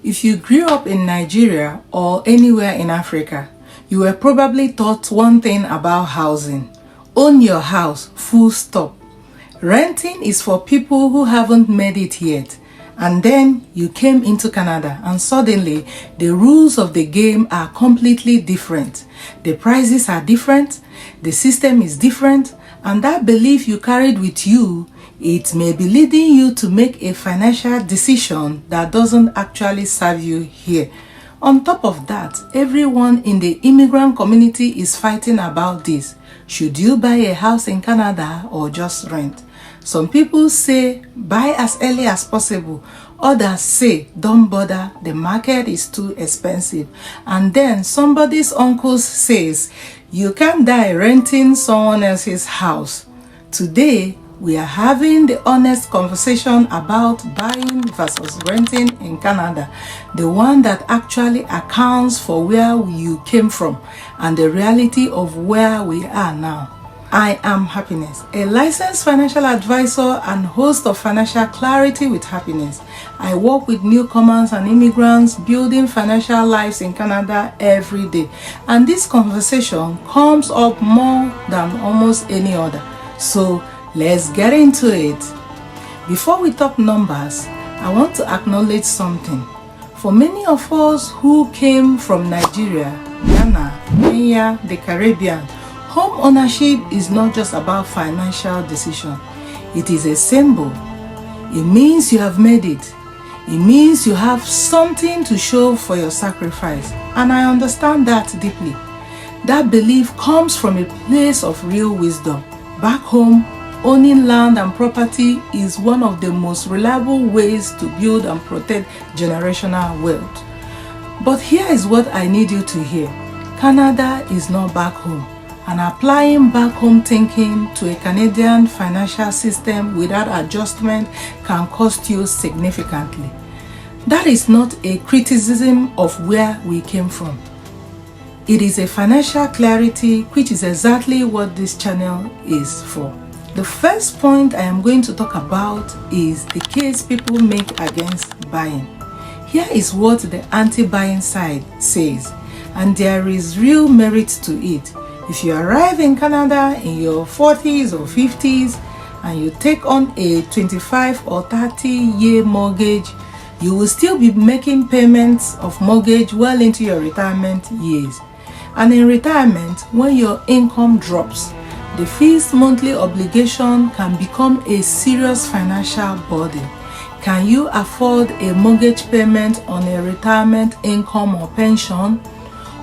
If you grew up in Nigeria or anywhere in Africa, you were probably taught one thing about housing. Own your house, full stop. Renting is for people who haven't made it yet. And then you came into Canada and suddenly the rules of the game are completely different. The prices are different, the system is different, and that belief you carried with you, it may be leading you to make a financial decision that doesn't actually serve you here. On top of that, everyone in the immigrant community is fighting about this. Should you buy a house in Canada or just rent? Some people say buy as early as possible. Others say don't bother, the market is too expensive. And then somebody's uncle says you can't die renting someone else's house. Today, we are having the honest conversation about buying versus renting in Canada, the one that actually accounts for where you came from and the reality of where we are now. I am Happiness, a licensed financial advisor and host of Financial Clarity with Happiness. I work with newcomers and immigrants building financial lives in Canada every day. And this conversation comes up more than almost any other. So let's get into it. Before we talk numbers, I want to acknowledge something. For many of us who came from Nigeria, Ghana, Kenya, the Caribbean, home ownership is not just about financial decision. It is a symbol. It means you have made it. It means you have something to show for your sacrifice. And I understand that deeply. That belief comes from a place of real wisdom. Back home, owning land and property is one of the most reliable ways to build and protect generational wealth. But here is what I need you to hear. Canada is not back home. And applying back home thinking to a Canadian financial system without adjustment can cost you significantly. That is not a criticism of where we came from. It is a financial clarity, which is exactly what this channel is for. The first point I am going to talk about is the case people make against buying. Here is what the anti-buying side says, and there is real merit to it. If you arrive in Canada in your 40s or 50s and you take on a 25 or 30-year mortgage, you will still be making payments of mortgage well into your retirement years. And in retirement, when your income drops, the fixed monthly obligation can become a serious financial burden. Can you afford a mortgage payment on a retirement income or pension?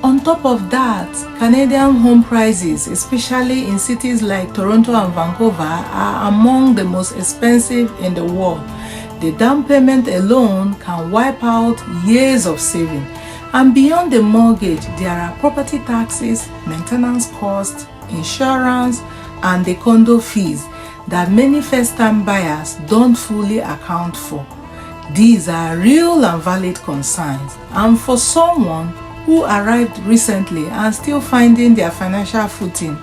On top of that, Canadian home prices, especially in cities like Toronto and Vancouver, are among the most expensive in the world. The down payment alone can wipe out years of saving. And beyond the mortgage, there are property taxes, maintenance costs, insurance, and the condo fees that many first-time buyers don't fully account for. These are real and valid concerns. And for someone who arrived recently and still finding their financial footing,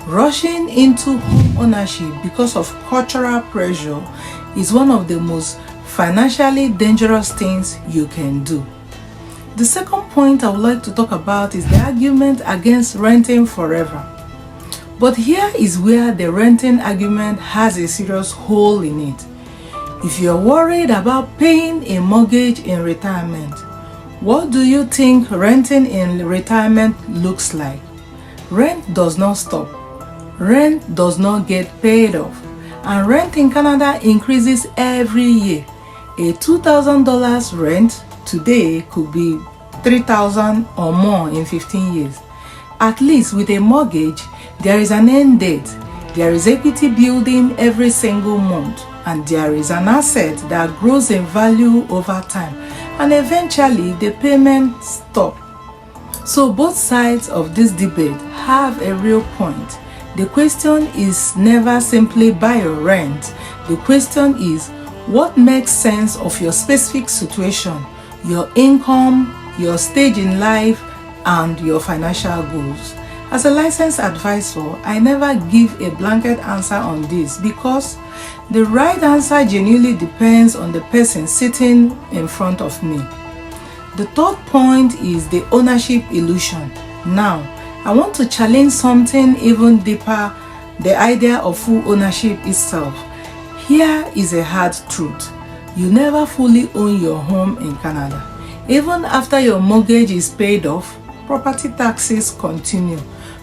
rushing into home ownership because of cultural pressure is one of the most financially dangerous things you can do. The second point I would like to talk about is the argument against renting forever. But here is where the renting argument has a serious hole in it. If you're worried about paying a mortgage in retirement, what do you think renting in retirement looks like? Rent does not stop. Rent does not get paid off. And rent in Canada increases every year. A $2,000 rent today could be $3,000 or more in 15 years. At least with a mortgage, there is an end date. There is equity building every single month. And there is an asset that grows in value over time. And eventually the payments stop. So both sides of this debate have a real point. The question is never simply buy or rent. The question is, what makes sense of your specific situation, your income, your stage in life, and your financial goals? As a licensed advisor, I never give a blanket answer on this because the right answer genuinely depends on the person sitting in front of me. The third point is the ownership illusion. Now, I want to challenge something even deeper, the idea of full ownership itself. Here is a hard truth. You never fully own your home in Canada. Even after your mortgage is paid off, property taxes continue,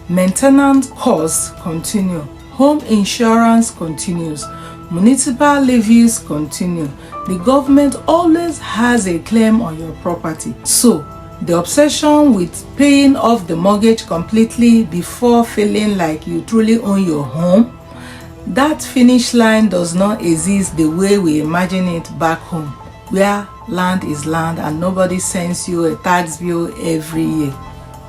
maintenance costs continue, home insurance continues, municipal levies continue. The government always has a claim on your property. So, the obsession with paying off the mortgage completely before feeling like you truly own your home, that finish line does not exist the way we imagine it back home, where land is land and nobody sends you a tax bill every year.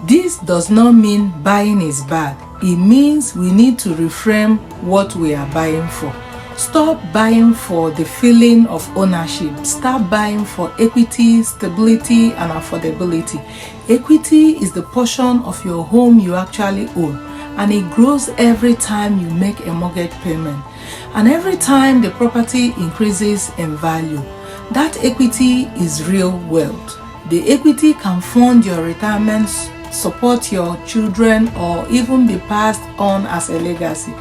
This does not mean buying is bad. It means we need to reframe what we are buying for. Stop buying for the feeling of ownership. Start buying for equity, stability, and affordability. Equity is the portion of your home you actually own, and it grows every time you make a mortgage payment, and every time the property increases in value. That equity is real wealth. The equity can fund your retirement, support your children, or even be passed on as a legacy.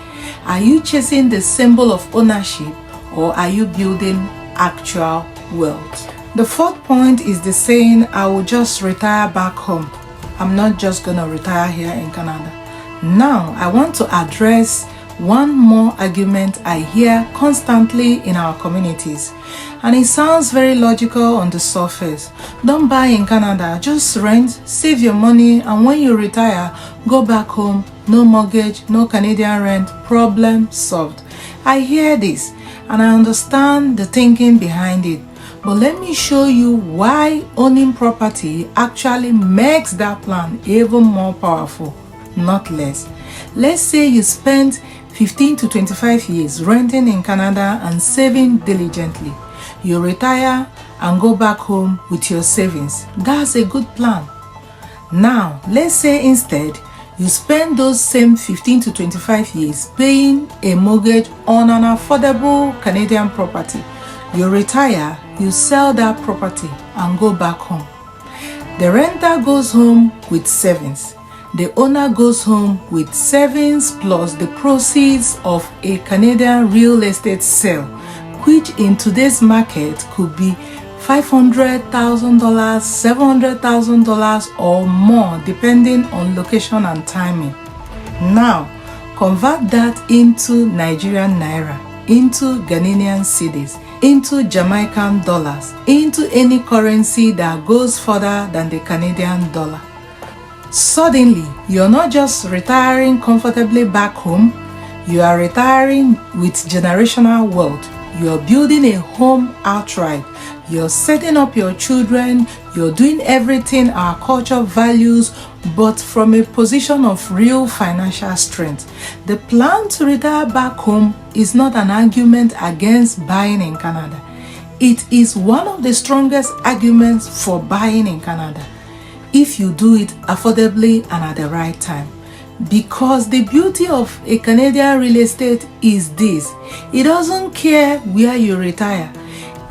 Are you chasing the symbol of ownership, or are you building actual wealth? The fourth point is the saying, I will just retire back home. I'm not just gonna retire here in Canada. Now, I want to address one more argument I hear constantly in our communities, and it sounds very logical on the surface. Don't buy in Canada, just rent, save your money, and when you retire, go back home. No mortgage, no Canadian rent, problem solved. I hear this and I understand the thinking behind it, but let me show you why owning property actually makes that plan even more powerful, not less. Let's say you spent 15 to 25 years renting in Canada and saving diligently. You retire and go back home with your savings. That's a good plan. Now, let's say instead, you spend those same 15 to 25 years paying a mortgage on an affordable Canadian property. You retire, you sell that property and go back home. The renter goes home with savings. The owner goes home with savings plus the proceeds of a Canadian real estate sale, which in today's market could be $500,000, $700,000 or more depending on location and timing. Now, convert that into Nigerian naira, into Ghanaian cedis, into Jamaican dollars, into any currency that goes further than the Canadian dollar. Suddenly, you're not just retiring comfortably back home, you are retiring with generational wealth. You're building a home outright. You're setting up your children. You're doing everything our culture values, but from a position of real financial strength. The plan to retire back home is not an argument against buying in Canada. It is one of the strongest arguments for buying in Canada, if you do it affordably and at the right time. Because the beauty of a Canadian real estate is this: it doesn't care where you retire.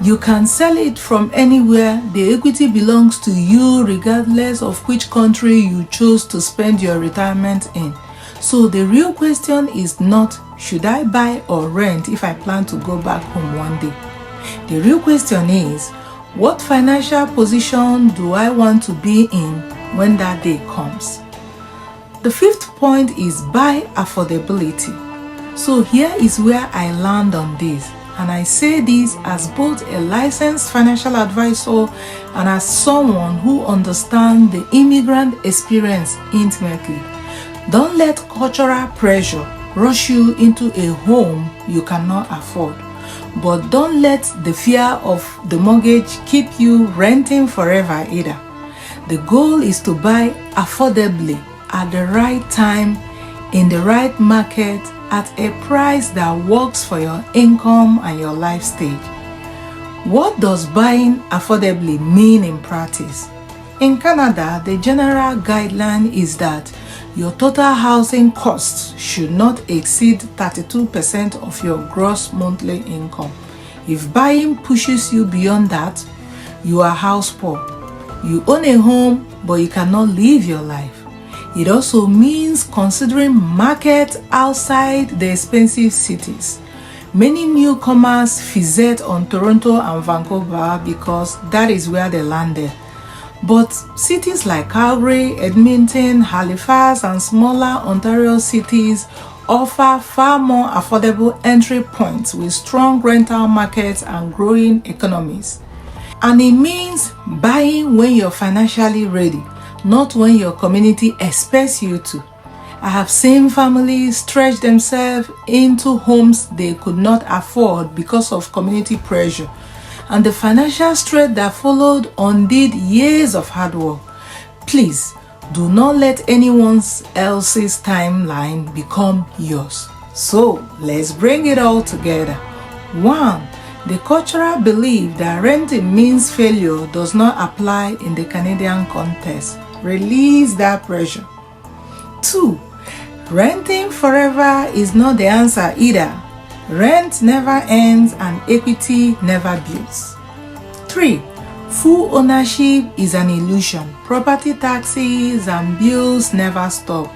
You can sell it from anywhere. The equity belongs to you regardless of which country you chose to spend your retirement in. So the real question is not, should I buy or rent if I plan to go back home one day? The real question is, what financial position do I want to be in when that day comes? The fifth point is buy affordability. So here is where I land on this, and I say this as both a licensed financial advisor and as someone who understands the immigrant experience intimately. Don't let cultural pressure rush you into a home you cannot afford, but don't let the fear of the mortgage keep you renting forever either. The goal is to buy affordably at the right time, in the right market, at a price that works for your income and your life stage. What does buying affordably mean in practice? In Canada, the general guideline is that your total housing costs should not exceed 32% of your gross monthly income. If buying pushes you beyond that, you are house poor. You own a home, but you cannot live your life. It also means considering markets outside the expensive cities. Many newcomers fixate on Toronto and Vancouver because that is where they landed. But cities like Calgary, Edmonton, Halifax, and smaller Ontario cities offer far more affordable entry points with strong rental markets and growing economies. And it means buying when you're financially ready, not when your community expects you to. I have seen families stretch themselves into homes they could not afford because of community pressure, and the financial stress that followed undid years of hard work. Please, do not let anyone else's timeline become yours. So, let's bring it all together. 1. The cultural belief that renting means failure does not apply in the Canadian context. Release that pressure. 2. Renting forever is not the answer either. Rent never ends and equity never builds. 3. Full ownership is an illusion. Property taxes and bills never stop.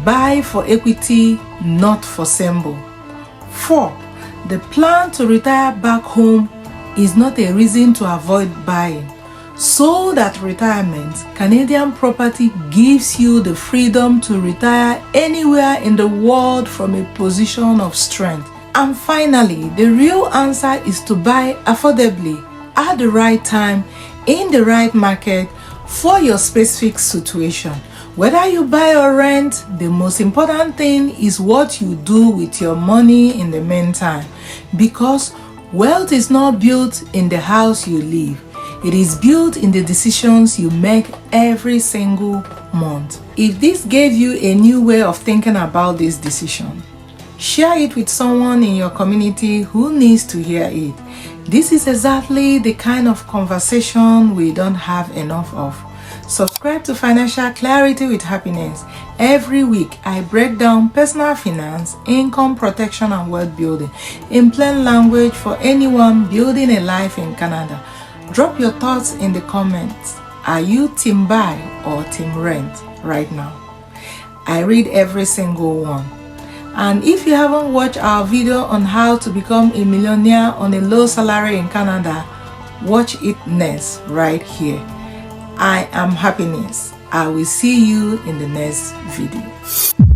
Buy for equity, not for symbol. 4. The plan to retire back home is not a reason to avoid buying. So that retirement, Canadian property gives you the freedom to retire anywhere in the world from a position of strength. And finally, the real answer is to buy affordably at the right time, in the right market, for your specific situation. Whether you buy or rent, the most important thing is what you do with your money in the meantime. Because wealth is not built in the house you live. It is built in the decisions you make every single month. If this gave you a new way of thinking about this decision, share it with someone in your community who needs to hear it. This is exactly the kind of conversation we don't have enough of. Subscribe to Financial Clarity with Happiness. Every week, I break down personal finance, income protection, and wealth building in plain language for anyone building a life in Canada. Drop your thoughts in the comments. Are you team buy or team rent right now? I read every single one. And if you haven't watched our video on how to become a millionaire on a low salary in Canada, watch it next right here. I am Happiness. I will see you in the next video.